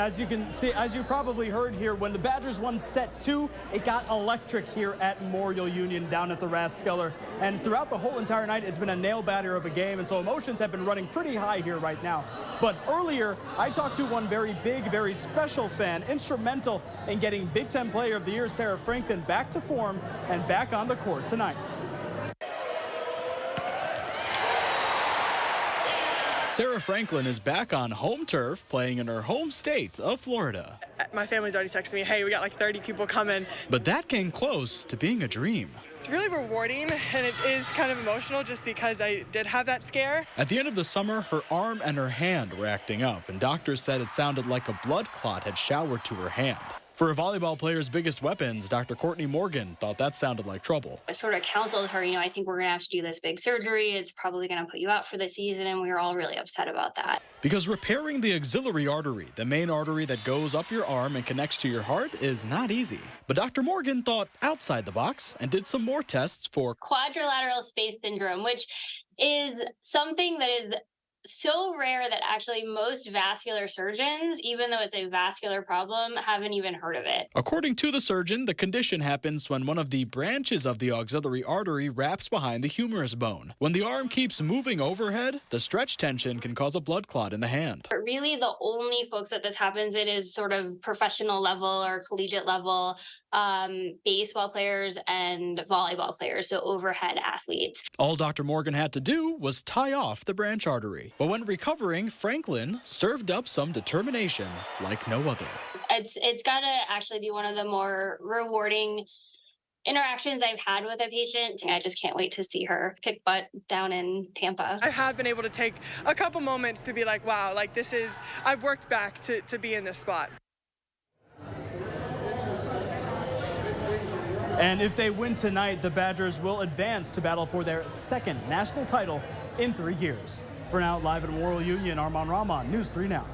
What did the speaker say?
As you can see, as you probably heard here, when the Badgers won set 2, it got electric here at Memorial Union down at the Rathskeller. And throughout the whole entire night, it's been a nail-biter of a game, and so emotions have been running pretty high here right now. But earlier, I talked to one very big, very special fan, instrumental in getting Big Ten Player of the Year, Sarah Franklin, back to form and back on the court tonight. Sarah Franklin is back on home turf, playing in her home state of Florida. My family's already texted me, hey, we got like 30 people coming. But that came close to being a dream. It's really rewarding, and it is kind of emotional just because I did have that scare. At the end of the summer, her arm and her hand were acting up, and doctors said it sounded like a blood clot had showered to her hand. For a volleyball player's biggest weapons, Dr. Courtney Morgan thought that sounded like trouble. I sort of counseled her, I think we're going to have to do this big surgery. It's probably going to put you out for the season, and we were all really upset about that. Because repairing the axillary artery, the main artery that goes up your arm and connects to your heart, is not easy. But Dr. Morgan thought outside the box and did some more tests for quadrilateral space syndrome, which is something that is so rare that actually most vascular surgeons, even though it's a vascular problem, haven't even heard of it. According to the surgeon, the condition happens when one of the branches of the auxiliary artery wraps behind the humerus bone. When the arm keeps moving overhead, the stretch tension can cause a blood clot in the hand. But really, the only folks that this happens, it is sort of professional level or collegiate level baseball players and volleyball players, so overhead athletes. All Dr. Morgan had to do was tie off the branch artery. But when recovering, Franklin served up some determination like no other. It's got to actually be one of the more rewarding interactions I've had with a patient. I just can't wait to see her kick butt down in Tampa. I have been able to take a couple moments to be like, wow, like I've worked back to be in this spot. And if they win tonight, the Badgers will advance to battle for their second national title in 3 years. For now, live at Memorial Union, Armand Rahman, News 3 Now.